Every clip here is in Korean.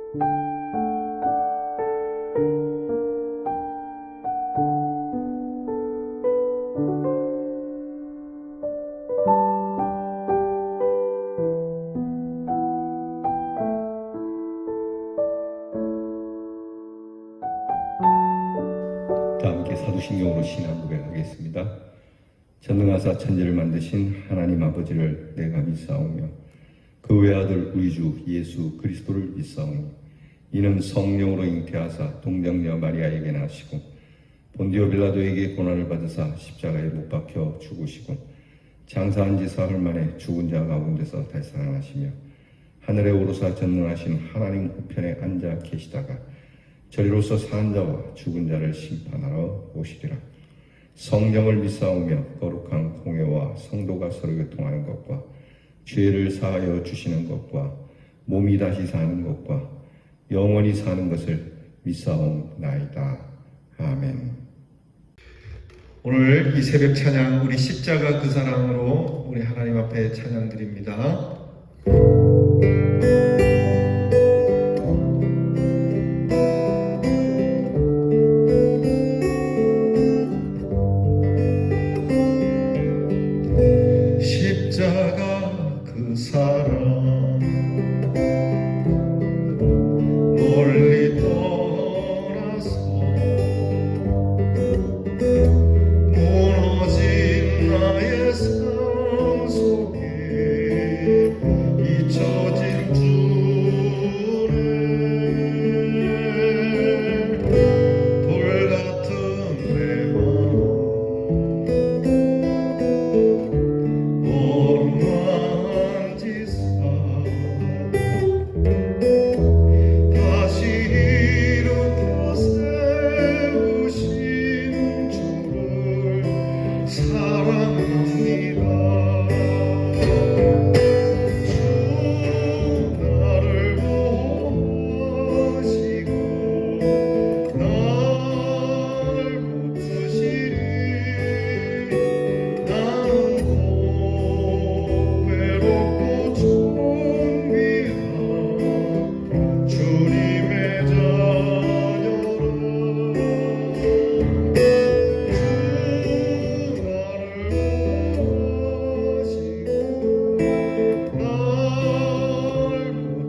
다 함께 사도신경으로 신앙 고백하겠습니다. 전능하사 천지를 만드신 하나님 아버지를 내가 믿사오며 그 외아들 우리 주 예수 그리스도를 믿사오니 이는 성령으로 잉태하사 동정녀 마리아에게 나시고 본디오 빌라도에게 고난을 받으사 십자가에 못 박혀 죽으시고 장사한 지 사흘 만에 죽은 자 가운데서 다시 살아나시며 하늘에 오르사 전능하신 하나님 우편에 앉아 계시다가 저리로서 사는 자와 죽은 자를 심판하러 오시리라. 성령을 믿사오며 거룩한 공회와 성도가 서로 교통하는 것과 죄를 사하여 주시는 것과 몸이 다시 사는 것과 영원히 사는 것을 믿사옵나이다. 아멘. 오늘 이 새벽 찬양 우리 십자가 그 사랑으로 우리 하나님 앞에 찬양 드립니다. 십자가 그 사랑 멀리 떠나서 무너진 나의 삶 속에 잊혀진 주를 돌 같은 내 마음 만지사 다시 일으켜 세우신 주를 사랑합니다. 주 나를 보호하시고 날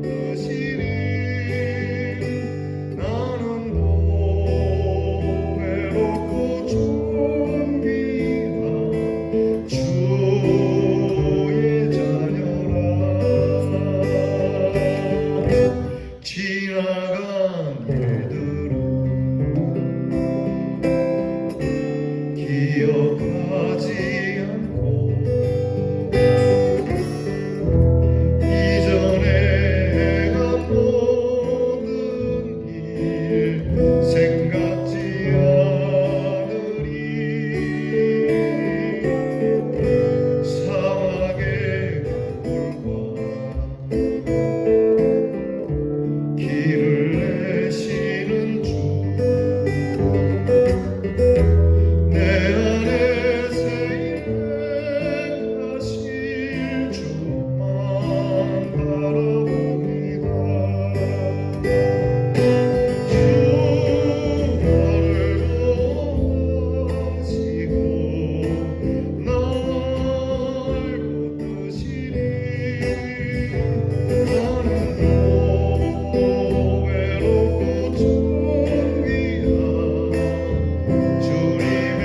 붙드시리. 나는 외롭고 존귀한 주님의 자녀라. 지나간 일들은 기억하지 않고 이전에 해간 모든 일 생각지 않으리. 사막의 강물과 길을 내시는 주 내 안에 새 일행하실 주만 바라봅니다. 주 나를 보호하시고 날 붙드시리. 나는 외롭고 존귀한 주님의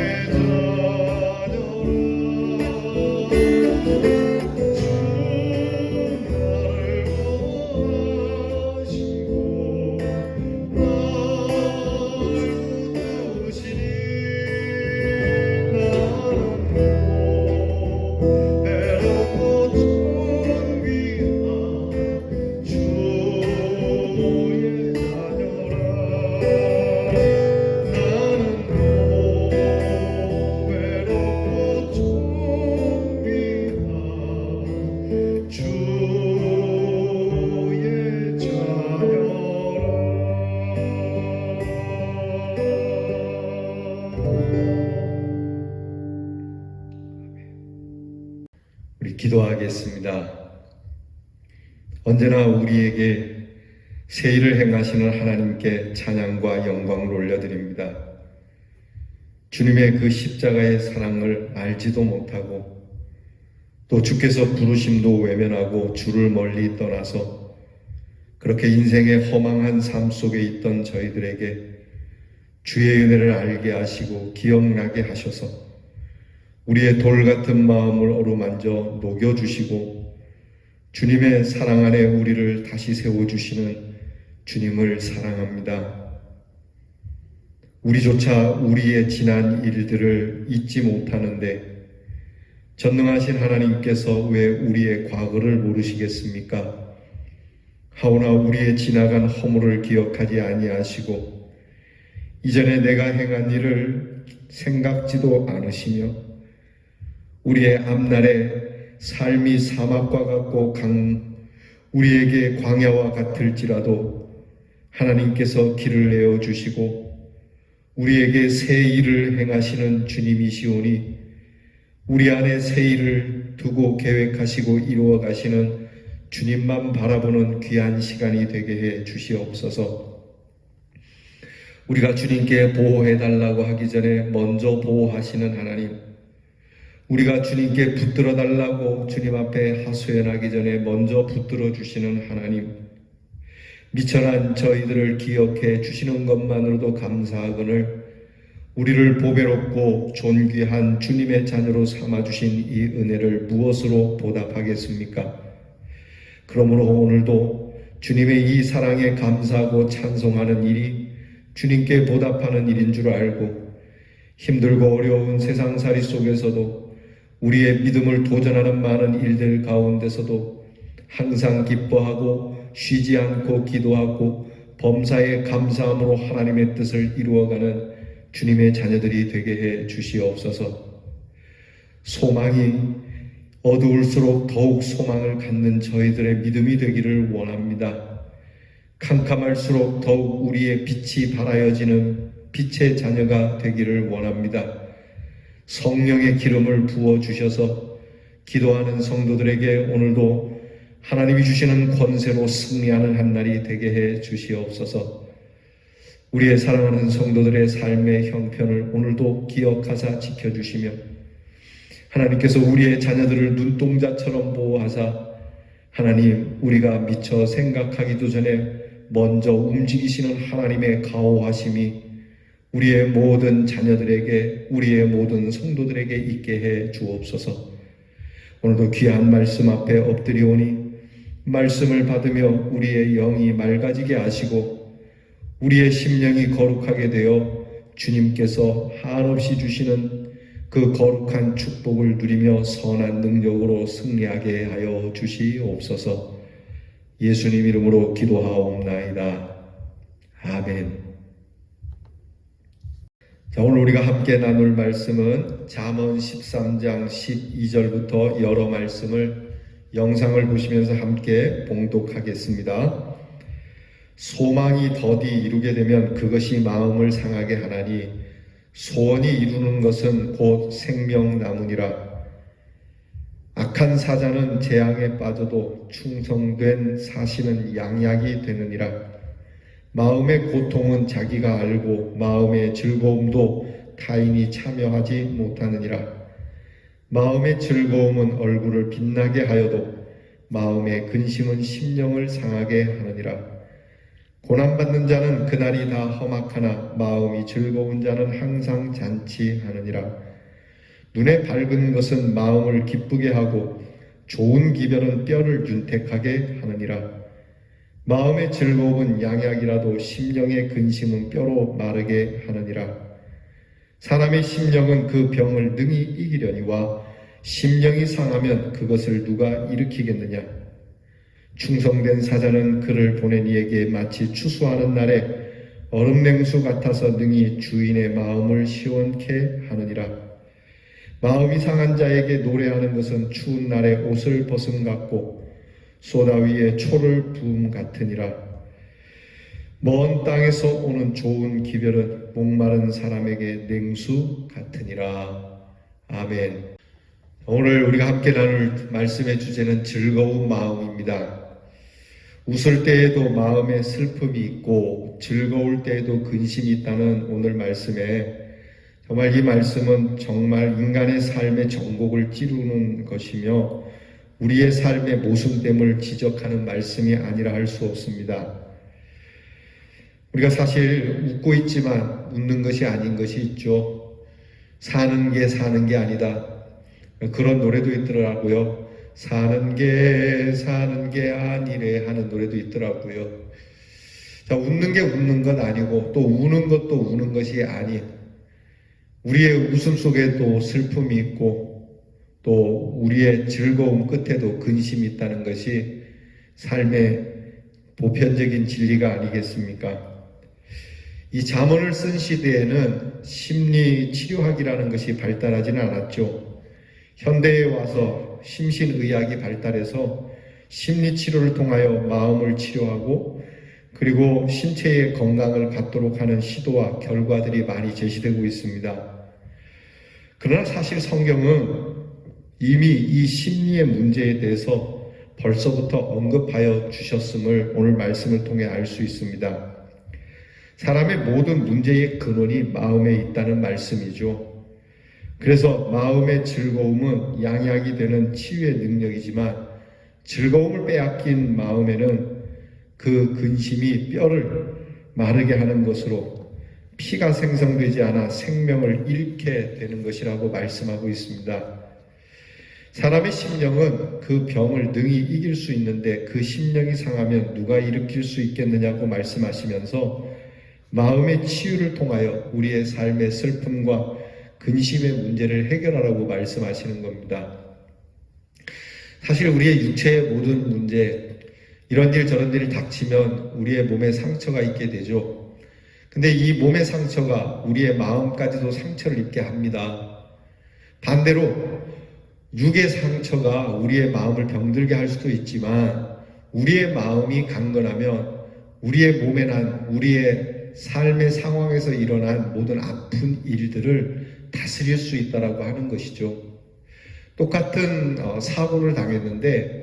자녀라. 우리 기도하겠습니다. 언제나 우리에게 새 일을 행하시는 하나님께 찬양과 영광을 올려드립니다. 주님의 그 십자가의 사랑을 알지도 못하고 또 주께서 부르심도 외면하고 주를 멀리 떠나서 그렇게 인생의 허망한 삶 속에 있던 저희들에게 주의 은혜를 알게 하시고 기억나게 하셔서 우리의 돌 같은 마음을 어루만져 녹여주시고 주님의 사랑 안에 우리를 다시 세워주시는 주님을 사랑합니다. 우리조차 우리의 지난 일들을 잊지 못하는데 전능하신 하나님께서 왜 우리의 과거를 모르시겠습니까? 하오나 우리의 지나간 허물을 기억하지 아니하시고 이전에 내가 행한 일을 생각지도 않으시며 우리의 앞날에 삶이 사막과 같고 우리에게 광야와 같을지라도 하나님께서 길을 내어주시고 우리에게 새 일을 행하시는 주님이시오니 우리 안에 새 일을 두고 계획하시고 이루어 가시는 주님만 바라보는 귀한 시간이 되게 해 주시옵소서. 우리가 주님께 보호해달라고 하기 전에 먼저 보호하시는 하나님, 우리가 주님께 붙들어 달라고 주님 앞에 하소연하기 전에 먼저 붙들어 주시는 하나님, 미천한 저희들을 기억해 주시는 것만으로도 감사하거늘 우리를 보배롭고 존귀한 주님의 자녀로 삼아주신 이 은혜를 무엇으로 보답하겠습니까? 그러므로 오늘도 주님의 이 사랑에 감사하고 찬송하는 일이 주님께 보답하는 일인 줄 알고 힘들고 어려운 세상살이 속에서도 우리의 믿음을 도전하는 많은 일들 가운데서도 항상 기뻐하고 쉬지 않고 기도하고 범사에 감사함으로 하나님의 뜻을 이루어가는 주님의 자녀들이 되게 해 주시옵소서. 소망이 어두울수록 더욱 소망을 갖는 저희들의 믿음이 되기를 원합니다. 캄캄할수록 더욱 우리의 빛이 발하여지는 빛의 자녀가 되기를 원합니다. 성령의 기름을 부어주셔서 기도하는 성도들에게 오늘도 하나님이 주시는 권세로 승리하는 한날이 되게 해 주시옵소서. 우리의 사랑하는 성도들의 삶의 형편을 오늘도 기억하사 지켜주시며 하나님께서 우리의 자녀들을 눈동자처럼 보호하사 하나님 우리가 미처 생각하기도 전에 먼저 움직이시는 하나님의 가호하심이 우리의 모든 자녀들에게 우리의 모든 성도들에게 있게 해 주옵소서. 오늘도 귀한 말씀 앞에 엎드리오니 말씀을 받으며 우리의 영이 맑아지게 하시고 우리의 심령이 거룩하게 되어 주님께서 한없이 주시는 그 거룩한 축복을 누리며 선한 능력으로 승리하게 하여 주시옵소서. 예수님 이름으로 기도하옵나이다. 아멘. 자, 오늘 우리가 함께 나눌 말씀은 잠언 13장 12절부터 여러 말씀을 영상을 보시면서 함께 봉독하겠습니다. 소망이 더디 이루게 되면 그것이 마음을 상하게 하나니 소원이 이루는 것은 곧 생명나무니라. 악한 사자는 재앙에 빠져도 충성된 사신은 양약이 되느니라. 마음의 고통은 자기가 알고 마음의 즐거움도 타인이 참여하지 못하느니라. 마음의 즐거움은 얼굴을 빛나게 하여도 마음의 근심은 심령을 상하게 하느니라. 고난받는 자는 그날이 다 험악하나 마음이 즐거운 자는 항상 잔치하느니라. 눈에 밝은 것은 마음을 기쁘게 하고 좋은 기별은 뼈를 윤택하게 하느니라. 마음의 즐거움은 양약이라도 심령의 근심은 뼈로 마르게 하느니라. 사람의 심령은 그 병을 능히 이기려니와 심령이 상하면 그것을 누가 일으키겠느냐. 충성된 사자는 그를 보낸 이에게 마치 추수하는 날에 얼음냉수 같아서 능히 주인의 마음을 시원케 하느니라. 마음이 상한 자에게 노래하는 것은 추운 날에 옷을 벗음 같고 소다 위에 초를 부음 같으니라. 먼 땅에서 오는 좋은 기별은 목마른 사람에게 냉수 같으니라. 아멘. 오늘 우리가 함께 나눌 말씀의 주제는 즐거운 마음입니다. 웃을 때에도 마음에 슬픔이 있고 즐거울 때에도 근심이 있다는 오늘 말씀에 정말 이 말씀은 정말 인간의 삶의 정곡을 찌르는 것이며 우리의 삶의 모순됨을 지적하는 말씀이 아니라 할 수 없습니다. 우리가 사실 웃고 있지만 웃는 것이 아닌 것이 있죠. 사는 게 아니다. 그런 노래도 있더라고요. 사는 게 아니래 하는 노래도 있더라고요. 자, 웃는 게 웃는 것 아니고 또 우는 것도 우는 것이 아닌 우리의 웃음 속에 또 슬픔이 있고 또 우리의 즐거움 끝에도 근심이 있다는 것이 삶의 보편적인 진리가 아니겠습니까? 이 잠언을 쓴 시대에는 심리치료학이라는 것이 발달하지는 않았죠. 현대에 와서 심신의학이 발달해서 심리치료를 통하여 마음을 치료하고 그리고 신체의 건강을 갖도록 하는 시도와 결과들이 많이 제시되고 있습니다. 그러나 사실 성경은 이미 이 심리의 문제에 대해서 벌써부터 언급하여 주셨음을 오늘 말씀을 통해 알 수 있습니다. 사람의 모든 문제의 근원이 마음에 있다는 말씀이죠. 그래서 마음의 즐거움은 양약이 되는 치유의 능력이지만 즐거움을 빼앗긴 마음에는 그 근심이 뼈를 마르게 하는 것으로 피가 생성되지 않아 생명을 잃게 되는 것이라고 말씀하고 있습니다. 사람의 심령은 그 병을 능히 이길 수 있는데 그 심령이 상하면 누가 일으킬 수 있겠느냐고 말씀하시면서 마음의 치유를 통하여 우리의 삶의 슬픔과 근심의 문제를 해결하라고 말씀하시는 겁니다. 사실 우리의 육체의 모든 문제, 이런 일 저런 일이 닥치면 우리의 몸에 상처가 있게 되죠. 근데 이 몸의 상처가 우리의 마음까지도 상처를 입게 합니다. 반대로 육의 상처가 우리의 마음을 병들게 할 수도 있지만 우리의 마음이 강건하면 우리의 몸에 난 우리의 삶의 상황에서 일어난 모든 아픈 일들을 다스릴 수 있다라고 하는 것이죠. 똑같은 사고를 당했는데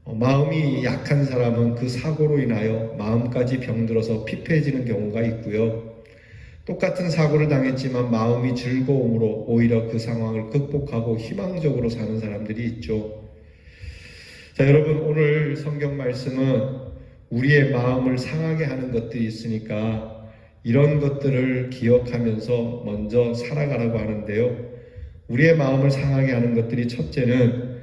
마음이 약한 사람은 그 사고로 인하여 마음까지 병들어서 피폐해지는 경우가 있고요. 똑같은 사고를 당했지만 마음이 즐거움으로 오히려 그 상황을 극복하고 희망적으로 사는 사람들이 있죠. 자, 여러분, 오늘 성경 말씀은 우리의 마음을 상하게 하는 것들이 있으니까 이런 것들을 기억하면서 먼저 살아가라고 하는데요. 우리의 마음을 상하게 하는 것들이 첫째는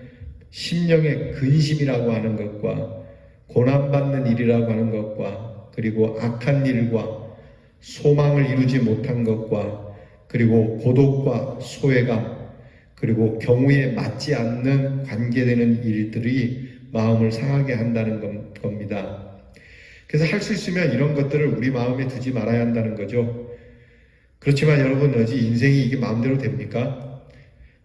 심령의 근심이라고 하는 것과 고난받는 일이라고 하는 것과 그리고 악한 일과 소망을 이루지 못한 것과 그리고 고독과 소외감 그리고 경우에 맞지 않는 관계되는 일들이 마음을 상하게 한다는 겁니다. 그래서 할 수 있으면 이런 것들을 우리 마음에 두지 말아야 한다는 거죠. 그렇지만 여러분, 어찌 인생이 이게 마음대로 됩니까?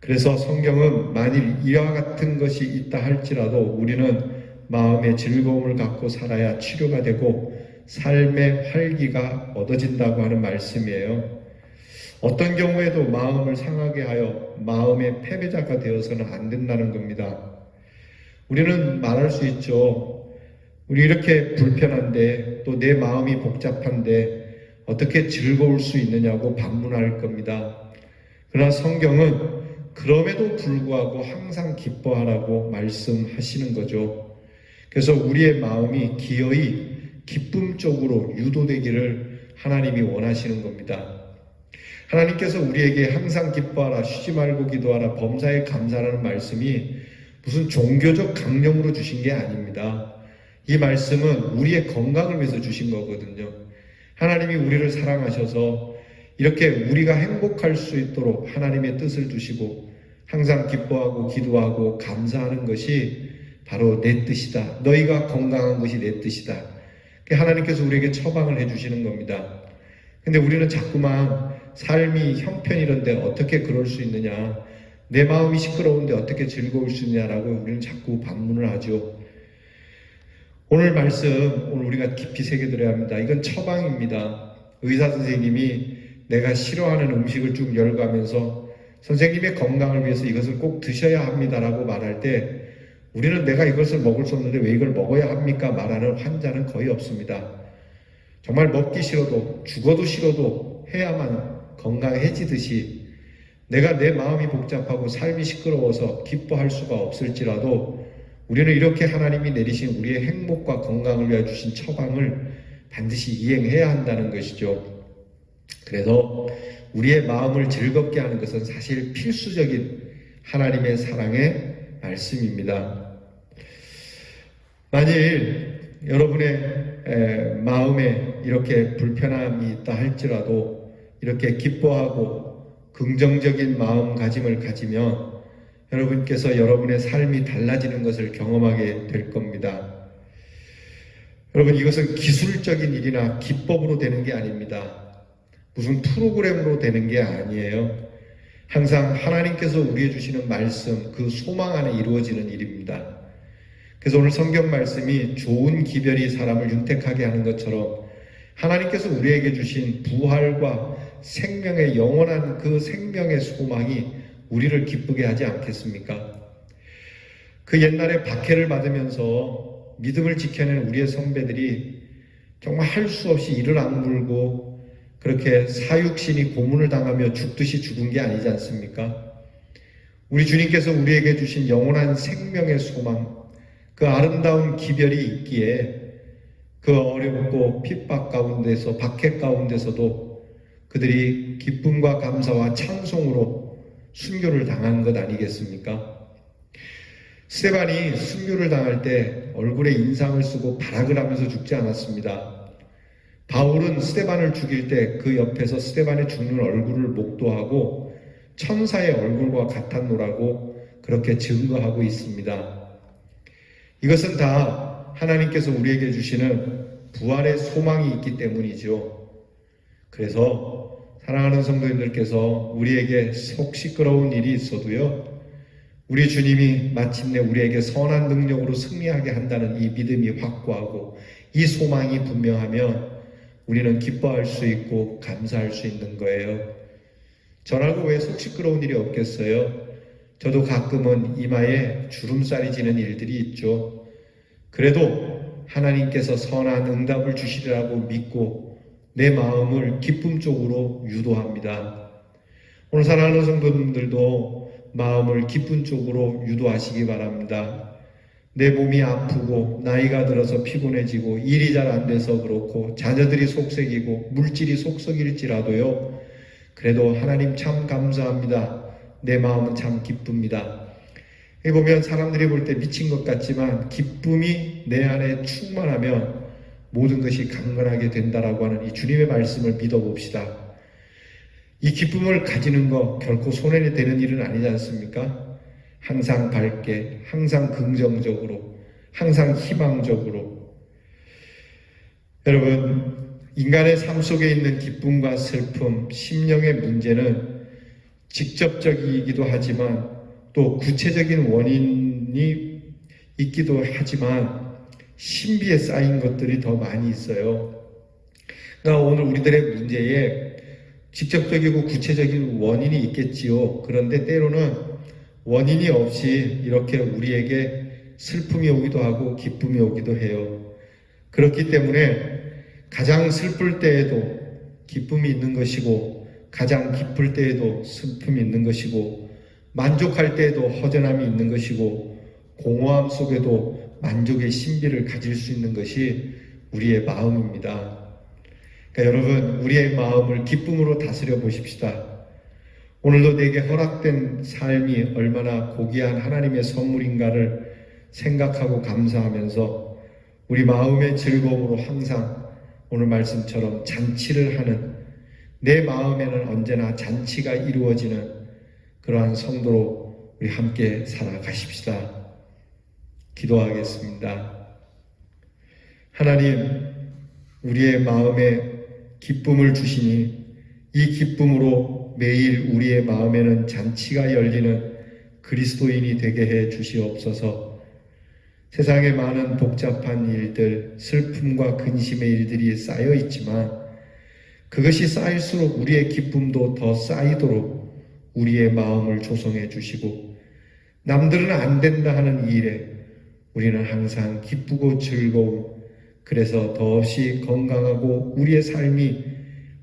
그래서 성경은 만일 이와 같은 것이 있다 할지라도 우리는 마음의 즐거움을 갖고 살아야 치료가 되고 삶의 활기가 얻어진다고 하는 말씀이에요. 어떤 경우에도 마음을 상하게 하여 마음의 패배자가 되어서는 안 된다는 겁니다. 우리는 말할 수 있죠. 우리 이렇게 불편한데 또 내 마음이 복잡한데 어떻게 즐거울 수 있느냐고 반문할 겁니다. 그러나 성경은 그럼에도 불구하고 항상 기뻐하라고 말씀하시는 거죠. 그래서 우리의 마음이 기어이 기쁨 쪽으로 유도되기를 하나님이 원하시는 겁니다. 하나님께서 우리에게 항상 기뻐하라, 쉬지 말고 기도하라, 범사에 감사라는 말씀이 무슨 종교적 강령으로 주신 게 아닙니다. 이 말씀은 우리의 건강을 위해서 주신 거거든요. 하나님이 우리를 사랑하셔서 이렇게 우리가 행복할 수 있도록 하나님의 뜻을 두시고 항상 기뻐하고 기도하고 감사하는 것이 바로 내 뜻이다. 너희가 건강한 것이 내 뜻이다. 하나님께서 우리에게 처방을 해주시는 겁니다. 근데 우리는 자꾸만 삶이 형편이런데 어떻게 그럴 수 있느냐, 내 마음이 시끄러운데 어떻게 즐거울 수 있냐라고 우리는 자꾸 반문을 하죠. 오늘 말씀, 오늘 우리가 깊이 새겨들어야 합니다. 이건 처방입니다. 의사 선생님이 내가 싫어하는 음식을 쭉 열거하면서 선생님의 건강을 위해서 이것을 꼭 드셔야 합니다라고 말할 때 우리는 내가 이것을 먹을 수 없는데 왜 이걸 먹어야 합니까? 말하는 환자는 거의 없습니다. 정말 먹기 싫어도 죽어도 싫어도 해야만 건강해지듯이 내가 내 마음이 복잡하고 삶이 시끄러워서 기뻐할 수가 없을지라도 우리는 이렇게 하나님이 내리신 우리의 행복과 건강을 위해 주신 처방을 반드시 이행해야 한다는 것이죠. 그래서 우리의 마음을 즐겁게 하는 것은 사실 필수적인 하나님의 사랑의 말씀입니다. 만일 여러분의 마음에 이렇게 불편함이 있다 할지라도 이렇게 기뻐하고 긍정적인 마음가짐을 가지면 여러분께서 여러분의 삶이 달라지는 것을 경험하게 될 겁니다. 여러분, 이것은 기술적인 일이나 기법으로 되는 게 아닙니다. 무슨 프로그램으로 되는 게 아니에요. 항상 하나님께서 우리에게 주시는 말씀, 그 소망 안에 이루어지는 일입니다. 그래서 오늘 성경 말씀이 좋은 기별이 사람을 윤택하게 하는 것처럼 하나님께서 우리에게 주신 부활과 생명의 영원한 그 생명의 소망이 우리를 기쁘게 하지 않겠습니까? 그 옛날에 박해를 받으면서 믿음을 지켜낸 우리의 선배들이 정말 할 수 없이 이를 악물고 그렇게 사육신이 고문을 당하며 죽듯이 죽은 게 아니지 않습니까? 우리 주님께서 우리에게 주신 영원한 생명의 소망, 그 아름다운 기별이 있기에 그 어렵고 핍박 가운데서 박해 가운데서도 그들이 기쁨과 감사와 찬송으로 순교를 당한 것 아니겠습니까? 스데반이 순교를 당할 때 얼굴에 인상을 쓰고 발악을 하면서 죽지 않았습니다. 바울은 스데반을 죽일 때 그 옆에서 스데반의 죽는 얼굴을 목도하고 천사의 얼굴과 같았노라고 그렇게 증거하고 있습니다. 이것은 다 하나님께서 우리에게 주시는 부활의 소망이 있기 때문이죠. 그래서 사랑하는 성도님들께서 우리에게 속 시끄러운 일이 있어도요, 우리 주님이 마침내 우리에게 선한 능력으로 승리하게 한다는 이 믿음이 확고하고 이 소망이 분명하면 우리는 기뻐할 수 있고 감사할 수 있는 거예요. 저라고 왜 속 시끄러운 일이 없겠어요? 저도 가끔은 이마에 주름살이 지는 일들이 있죠. 그래도 하나님께서 선한 응답을 주시리라고 믿고 내 마음을 기쁨 쪽으로 유도합니다. 오늘 사랑하는 성도님들도 마음을 기쁨 쪽으로 유도하시기 바랍니다. 내 몸이 아프고 나이가 들어서 피곤해지고 일이 잘 안 돼서 그렇고 자녀들이 속썩이고 물질이 속썩일지라도요, 그래도 하나님 참 감사합니다. 내 마음은 참 기쁩니다. 여기 보면 사람들이 볼 때 미친 것 같지만 기쁨이 내 안에 충만하면 모든 것이 강건하게 된다라고 하는 이 주님의 말씀을 믿어봅시다. 이 기쁨을 가지는 거 결코 손해는 되는 일은 아니지 않습니까? 항상 밝게, 항상 긍정적으로, 항상 희망적으로. 여러분, 인간의 삶 속에 있는 기쁨과 슬픔, 심령의 문제는 직접적이기도 하지만 또 구체적인 원인이 있기도 하지만 신비에 쌓인 것들이 더 많이 있어요. 그러니까 오늘 우리들의 문제에 직접적이고 구체적인 원인이 있겠지요. 그런데 때로는 원인이 없이 이렇게 우리에게 슬픔이 오기도 하고 기쁨이 오기도 해요. 그렇기 때문에 가장 슬플 때에도 기쁨이 있는 것이고 가장 기쁠 때에도 슬픔이 있는 것이고 만족할 때에도 허전함이 있는 것이고 공허함 속에도 만족의 신비를 가질 수 있는 것이 우리의 마음입니다. 그러니까 여러분, 우리의 마음을 기쁨으로 다스려 보십시다. 오늘도 내게 허락된 삶이 얼마나 고귀한 하나님의 선물인가를 생각하고 감사하면서 우리 마음의 즐거움으로 항상 오늘 말씀처럼 잔치를 하는, 내 마음에는 언제나 잔치가 이루어지는 그러한 성도로 우리 함께 살아가십시다. 기도하겠습니다. 하나님, 우리의 마음에 기쁨을 주시니 이 기쁨으로 매일 우리의 마음에는 잔치가 열리는 그리스도인이 되게 해 주시옵소서. 세상에 많은 복잡한 일들, 슬픔과 근심의 일들이 쌓여 있지만 그것이 쌓일수록 우리의 기쁨도 더 쌓이도록 우리의 마음을 조성해 주시고 남들은 안 된다 하는 일에 우리는 항상 기쁘고 즐거움, 그래서 더없이 건강하고 우리의 삶이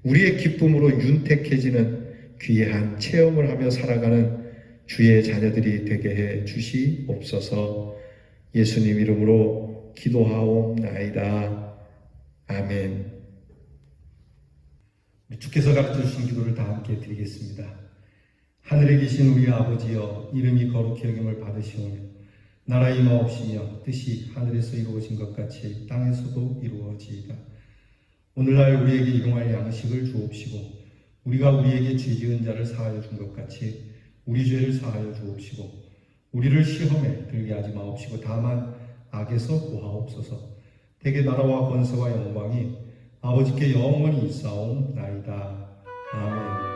우리의 기쁨으로 윤택해지는 귀한 체험을 하며 살아가는 주의 자녀들이 되게 해 주시옵소서. 예수님 이름으로 기도하옵나이다. 아멘. 주께서 가르쳐주신 기도를 다 함께 드리겠습니다. 하늘에 계신 우리 아버지여, 이름이 거룩히 여김을 받으시오며 나라 임하옵시며 뜻이 하늘에서 이루어진 것 같이 땅에서도 이루어지이다. 오늘날 우리에게 일용할 양식을 주옵시고 우리가 우리에게 죄 지은 자를 사하여 준 것 같이 우리 죄를 사하여 주옵시고 우리를 시험에 들게 하지 마옵시고 다만 악에서 구하옵소서. 대개 나라와 권세와 영광이 아버지께 영원히 있사옵나이다. 아멘.